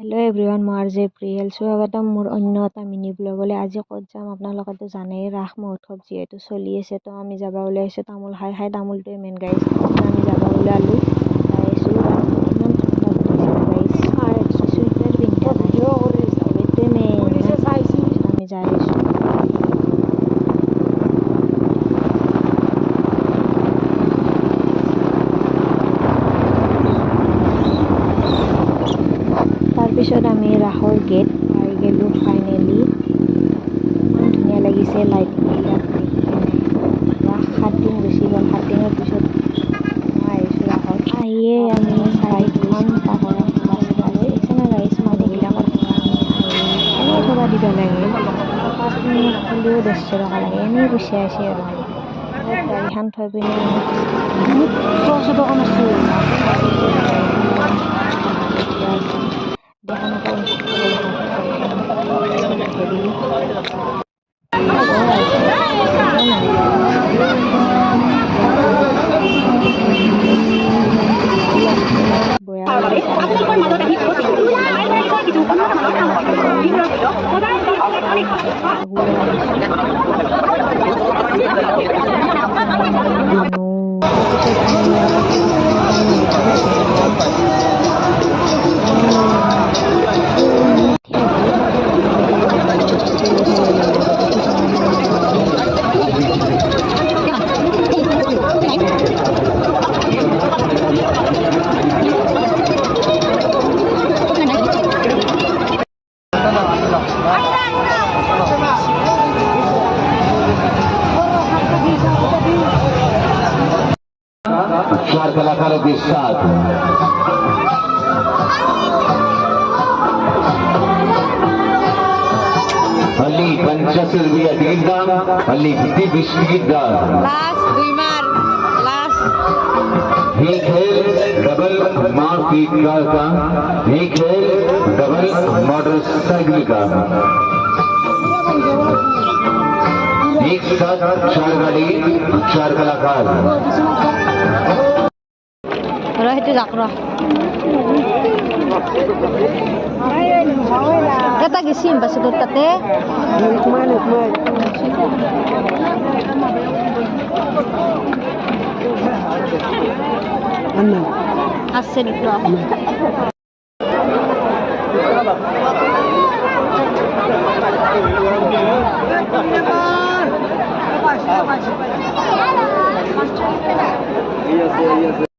Hello' everyone, মই RJ Priyel. স্বাগতম মোৰ অন্য এটা মিনি ব্লগলৈ। আজি ক'ত যাম আপোনালোকেতো জানেই, ৰাস মহোৎসৱ যিহেতু চলি আছে, তো আমি যাব ওলাইছোঁ তামোল খাই খাই। তামোলটোৱে মেইন গাইজ, আমি যাব ওলালোঁ। যাই আছোঁ, ইমান ঠাণ্ডা পৰিছে গাইজ, চুইটাৰ পিন্ধা নাই, এইটোৱে মেইন। আমি যাই আছোঁ। তাৰপিছত আমি ৰাসৰ গেট পাই গ'লোঁ ফাইনেলি। ইমান ধুনীয়া লাগিছে লাইটিংবিলাক দেখি কেনে। ৰাস 7 দিন গুচি গ'ল, 7 দিনৰ পিছত মই আহিছোঁ ৰাসত। আহিয়ে আমি বাইকখন পাৰ কৰাইছোঁ ৰাস্তালৈ। দেখিছে না গাইজ, মানুহবিলাকৰ কাৰণে আহি এনেই থবা দিব লাগে। 5 মিনিট হ'লেও 150 টকা লাগে, এনেই পইচা আছে আৰু আমাৰ। আগত গাড়ীখন থৈ পিনে আমি দেখা নাপাওঁ গাড়ীখন হেৰি चार कलाकारों के साथ हल्ली 75 रुपया टिकट दाम, हल्ली 20 टिकट दाम। लास्ट 2 मार लास्ट ये खेल डबल मार पीट का, ये खेल डबल मोटरसाइकिल का। एक साथ 4 गाड़ी 4 कलाकार। সেইটো যাক এটা গেছি এম্বাচেডৰ তাতে আছে দুটা Yes.